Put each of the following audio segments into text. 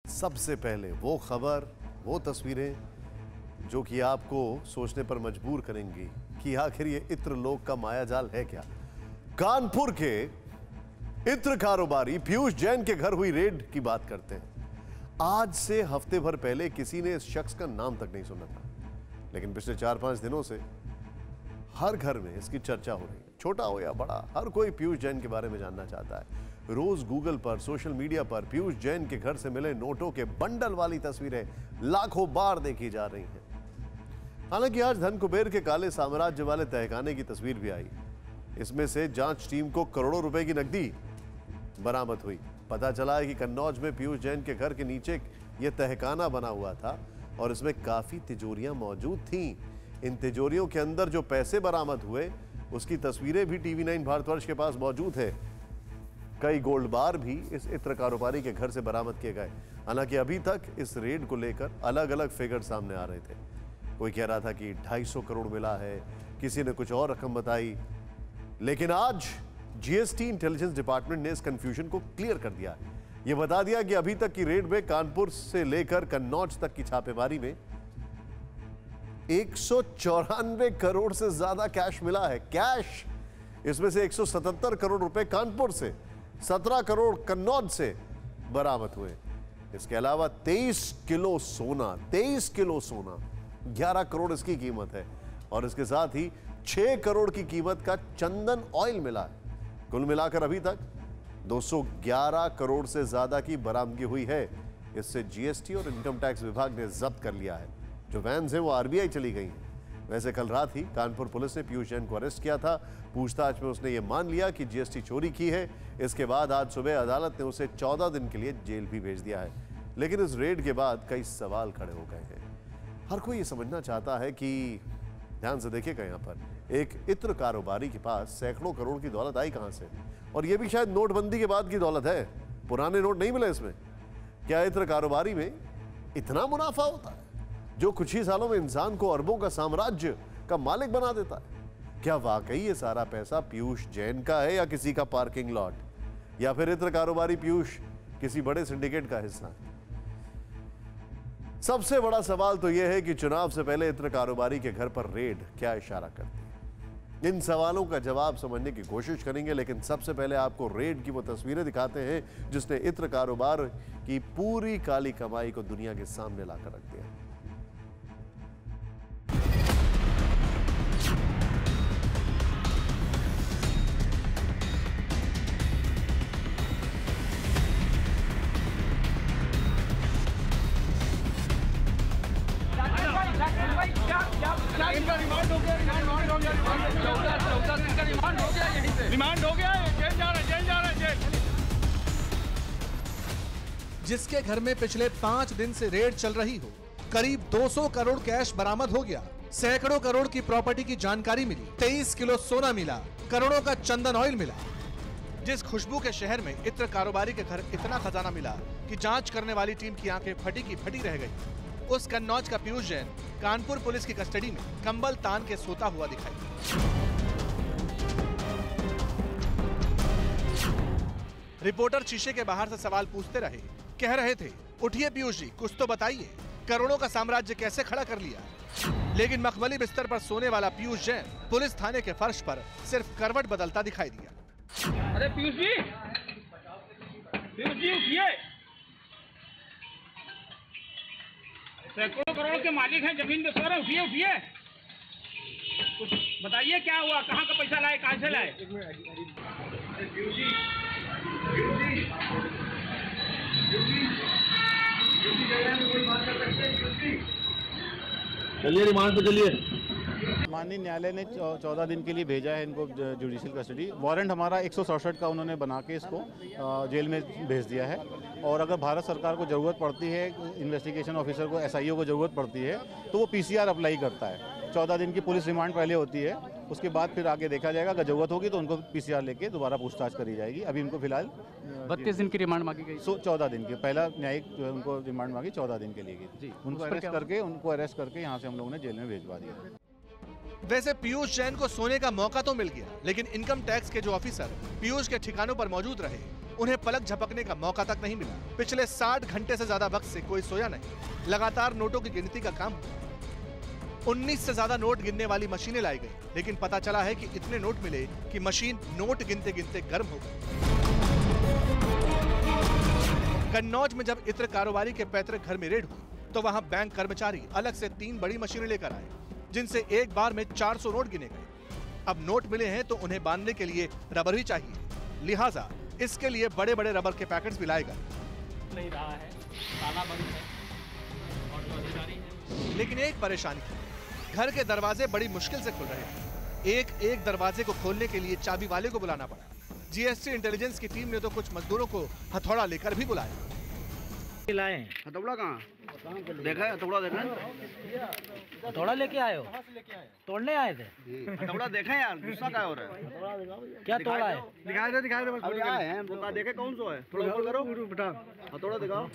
सबसे पहले वो खबर, वो तस्वीरें जो कि आपको सोचने पर मजबूर करेंगी कि आखिर ये इत्र लोक का मायाजाल है क्या। कानपुर के इत्र कारोबारी पीयूष जैन के घर हुई रेड की बात करते हैं। आज से हफ्ते भर पहले किसी ने इस शख्स का नाम तक नहीं सुना था, लेकिन पिछले 4-5 दिनों से हर घर में इसकी चर्चा हो रही है। छोटा हो या बड़ा, हर कोई पीयूष जैन के बारे में जानना चाहता है। रोज गूगल पर, सोशल मीडिया पर पीयूष जैन के घर से मिले नोटों के बंडल वाली तस्वीरें लाखों बार देखी जा रही हैं। हालांकि आज धन कुबेर के काले साम्राज्य वाले तहखाने की तस्वीर भी आई। इसमें से जांच टीम को करोड़ों रुपए की नकदी बरामद हुई। पता चला है कि कन्नौज में पीयूष जैन के घर के नीचे यह तहखाना बना हुआ था और इसमें काफी तिजोरियां मौजूद थीं। इन तिजोरियों के अंदर जो पैसे बरामद हुए उसकी तस्वीरें भी TV9 भारतवर्ष के पास मौजूद है। कई गोल्ड बार भी इस इत्र कारोबारी के घर से बरामद किए गए। हालांकि अभी तक इस रेड को लेकर अलग अलग फिगर सामने आ रहे थे। कोई कह रहा था कि 250 करोड़ मिला है, किसी ने कुछ और रकम बताई, लेकिन आज GST इंटेलिजेंस डिपार्टमेंट ने इस कंफ्यूजन को क्लियर कर दिया। यह बता दिया कि अभी तक की रेड में कानपुर से लेकर कन्नौज तक की छापेमारी में 194 करोड़ से ज्यादा कैश मिला है। कैश, इसमें से 177 करोड़ रुपए कानपुर से, 17 करोड़ कन्नौज से बरामद हुए। इसके अलावा 23 किलो सोना, 11 करोड़ इसकी कीमत है और इसके साथ ही 6 करोड़ की कीमत का चंदन ऑयल मिला है। कुल मिलाकर अभी तक 211 करोड़ से ज्यादा की बरामदगी हुई है। इससे GST और इनकम टैक्स विभाग ने जब्त कर लिया है। जो वैन्स हैं वो RBI चली गई हैं। वैसे कल रात ही कानपुर पुलिस ने पीयूष जैन को अरेस्ट किया था। पूछताछ में उसने ये मान लिया कि GST चोरी की है। इसके बाद आज सुबह अदालत ने उसे 14 दिन के लिए जेल भी भेज दिया है। लेकिन इस रेड के बाद कई सवाल खड़े हो गए हैं। हर कोई ये समझना चाहता है कि, ध्यान से देखिएगा, यहाँ पर एक इत्र कारोबारी के पास सैकड़ों करोड़ की दौलत आई कहां से, और यह भी शायद नोटबंदी के बाद की दौलत है। पुराने नोट नहीं मिले इसमें। क्या इत्र कारोबारी में इतना मुनाफा होता है जो कुछ ही सालों में इंसान को अरबों का साम्राज्य का मालिक बना देता है? क्या वाकई ये सारा पैसा पीयूष जैन का है या किसी का पार्किंग लॉट, या फिर इत्र कारोबारी पीयूष किसी बड़े सिंडिकेट का हिस्सा? सबसे बड़ा सवाल तो यह है कि चुनाव से पहले इत्र कारोबारी के घर पर रेड क्या इशारा करती है। इन सवालों का जवाब समझने की कोशिश करेंगे, लेकिन सबसे पहले आपको रेड की वो तस्वीरें दिखाते हैं जिसने इत्र कारोबार की पूरी काली कमाई को दुनिया के सामने लाकर रख दिया। रिमांड हो गया है, जेल जा रहा है। जिसके घर में पिछले 5 दिन से रेड चल रही हो, करीब 200 करोड़ कैश बरामद हो गया, सैकड़ों करोड़ की प्रॉपर्टी की जानकारी मिली, 23 किलो सोना मिला, करोड़ों का चंदन ऑयल मिला। जिस खुशबू के शहर में इत्र कारोबारी के घर इतना खजाना मिला कि जांच करने वाली टीम की आंखें फटी की फटी रह गई। उस कन्नौज का पीयूष जैन कानपुर पुलिस की कस्टडी में कंबल तान के सोता हुआ दिखाई। रिपोर्टर शीशे के बाहर से सवाल पूछते रहे, कह रहे थे, उठिए पीयूष जी, कुछ तो बताइए, करोड़ों का साम्राज्य कैसे खड़ा कर लिया। लेकिन मखमली बिस्तर पर सोने वाला पीयूष जैन पुलिस थाने के फर्श पर सिर्फ करवट बदलता दिखाई दिया। अरे पीयूष जी उठिए। सैकड़ों करोड़ के मालिक हैं, जमीन पे सो रहे, उठिए। कुछ बताइए क्या हुआ, कहाँ का पैसा लाए, कहाँ से लाए? चलिए रिमांड पे चलिए। माननीय न्यायालय ने 14 दिन के लिए भेजा है इनको जुडिशियल कस्टडी। वारंट हमारा 167 का उन्होंने बना के इसको जेल में भेज दिया है। और अगर भारत सरकार को ज़रूरत पड़ती है, इन्वेस्टिगेशन ऑफिसर को, SIO को ज़रूरत पड़ती है, तो वो PCR अप्लाई करता है। 14 दिन की पुलिस रिमांड पहले होती है, उसके बाद फिर आगे देखा जाएगा। अगर जरूरत होगी तो उनको PCR लेके दोबारा पूछताछ करी जाएगी। अभी उनको फिलहाल 32 दिन की रिमांड मांगी गई। 14 दिन की पहला न्यायिक उनको रिमांड मांगी 14 दिन के लिए की। उनको अरेस्ट करके यहाँ से हम लोगों ने जेल में भेजवा दिया। वैसे पीयूष जैन को सोने का मौका तो मिल गया, लेकिन इनकम टैक्स के जो ऑफिसर पीयूष के ठिकानों पर मौजूद रहे, उन्हें पलक झपकने का मौका तक नहीं मिला। पिछले 60 घंटे से ज्यादा वक्त से कोई सोया नहीं। लगातार नोटों की गिनती का काम हुआ। 19 से ज्यादा नोट गिनने वाली मशीनें लाई गई, लेकिन पता चला है कि इतने नोट मिले कि मशीन नोट गिनते गिनते गर्म हो गई। कन्नौज में जब इत्र कारोबारी के पैतृक घर में रेड हुई तो वहां बैंक कर्मचारी अलग से 3 बड़ी मशीनें लेकर आए, जिनसे एक बार में 400 नोट गिने गए। अब नोट मिले हैं तो उन्हें बांधने के लिए रबर भी चाहिए, लिहाजा इसके लिए बड़े बड़े रबर के पैकेट्स भी लाए गए। नहीं रहा है, ताला बंद है और जो अधिकारी है। लेकिन एक परेशानी है, घर के दरवाजे बड़ी मुश्किल से खुल रहे हैं। एक एक दरवाजे को खोलने के लिए चाबी वाले को बुलाना पड़ा। जीएसटी इंटेलिजेंस की टीम ने तो कुछ मजदूरों को हथौड़ा लेकर भी बुलाया। हथौड़ा कहाँ देखा है? हथौड़ा देखा है? हथौड़ा लेके आए हो? तोड़ने आए थे? हथौड़ा देखा है यार, गुस्सा क्या हो रहा है? क्या तोड़ा है? दिखाई दे बस। अभी आए हैं, तो देखे कौन सा है? थोड़ा ऊपर करो, बेटा हथौड़ा दिखाओ।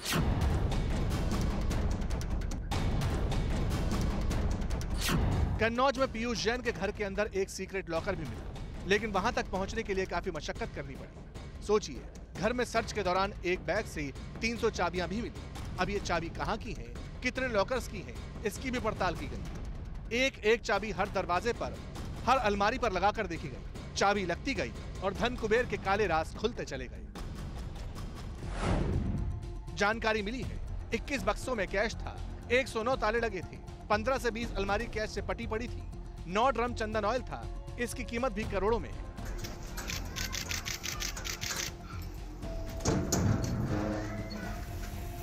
कन्नौज में पीयूष जैन के घर के अंदर एक सीक्रेट लॉकर भी मिला, लेकिन वहां तक पहुंचने के लिए काफी मशक्कत करनी पड़ी। सोचिए, घर में सर्च के दौरान एक बैग से 300 चाबियां भी मिली। अब ये चाबी कहां की हैं, कितने लॉकर्स की हैं, इसकी भी पड़ताल की गई। एक एक चाबी हर दरवाजे पर, हर अलमारी पर लगाकर देखी गई। चाबी लगती गई और धन कुबेर के काले राज खुलते चले गए। जानकारी मिली है 21 बक्सों में कैश था, 109 ताले लगे थे, 15 से 20 अलमारी कैश से पटी पड़ी थी, 9 ड्रम चंदन ऑयल था, इसकी कीमत भी करोड़ों में है।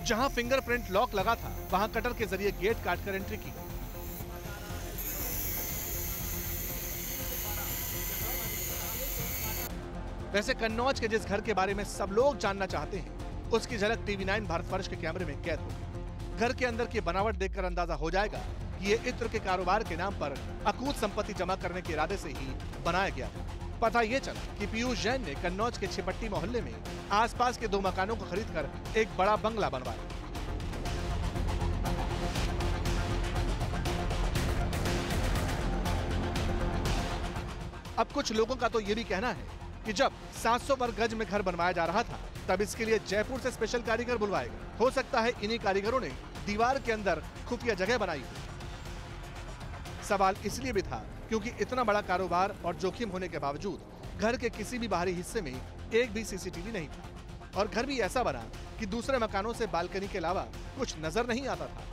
जहां फिंगरप्रिंट लॉक लगा था, वहां कटर के जरिए गेट काटकर एंट्री की गई। वैसे कन्नौज के जिस घर के बारे में सब लोग जानना चाहते हैं, उसकी झलक टीवी9 भारतवर्ष के कैमरे में कैद होगी। घर के अंदर की बनावट देखकर अंदाजा हो जाएगा कि ये इत्र के कारोबार के नाम पर अकूत संपत्ति जमा करने के इरादे से ही बनाया गया था। पता ये चला कि पीयूष जैन ने कन्नौज के छिपट्टी मोहल्ले में आसपास के 2 मकानों को खरीदकर एक बड़ा बंगला बनवाया। अब कुछ लोगों का तो ये भी कहना है कि जब 700 वर्ग गज में घर बनवाया जा रहा था, तब इसके लिए जयपुर से स्पेशल कारीगर बुलवाए गए। हो सकता है इन्हीं कारीगरों ने दीवार के अंदर खुफिया जगह बनाई हो। सवाल इसलिए भी था क्योंकि इतना बड़ा कारोबार और जोखिम होने के बावजूद घर के किसी भी बाहरी हिस्से में एक भी सीसीटीवी नहीं था, और घर भी ऐसा बना कि दूसरे मकानों से बालकनी के अलावा कुछ नजर नहीं आता था।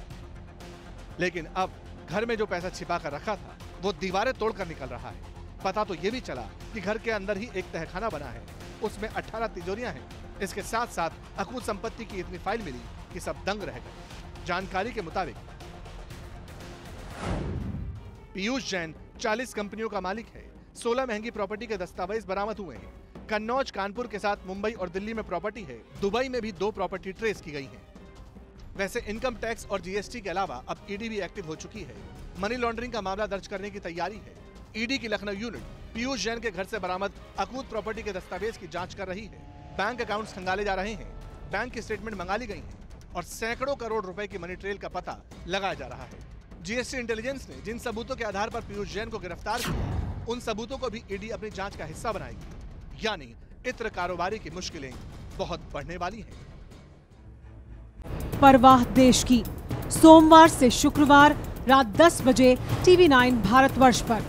लेकिन अब घर में जो पैसा छिपा कर रखा था, वो दीवारें तोड़कर निकल रहा है। पता तो ये भी चला कि घर के अंदर ही एक तहखाना बना है, उसमें 18 तिजोरियां हैं। इसके साथ साथ अकूत संपत्ति की इतनी फाइल मिली कि सब दंग रह गए। जानकारी के मुताबिक पीयूष जैन 40 कंपनियों का मालिक है। 16 महंगी प्रॉपर्टी के दस्तावेज बरामद हुए हैं। कन्नौज, कानपुर के साथ मुंबई और दिल्ली में प्रॉपर्टी है। दुबई में भी 2 प्रॉपर्टी ट्रेस की गई हैं। वैसे इनकम टैक्स और जीएसटी के अलावा अब ईडी भी एक्टिव हो चुकी है। मनी लॉन्ड्रिंग का मामला दर्ज करने की तैयारी है। ईडी की लखनऊ यूनिट पीयूष जैन के घर से बरामद अकूत प्रॉपर्टी के दस्तावेज की जांच कर रही है। बैंक अकाउंट्स खंगाले जा रहे हैं, बैंक की स्टेटमेंट मंगा ली गई है और सैकड़ों करोड़ रुपए की मनी ट्रेल का पता लगाया जा रहा है। जीएसटी इंटेलिजेंस ने जिन सबूतों के आधार पर पीयूष जैन को गिरफ्तार किया, उन सबूतों को भी ईडी अपनी जांच का हिस्सा बनाएगी। यानी इत्र कारोबारी की मुश्किलें बहुत बढ़ने वाली हैं। परवाह देश की, सोमवार से शुक्रवार रात 10 बजे टीवी9 भारतवर्ष पर।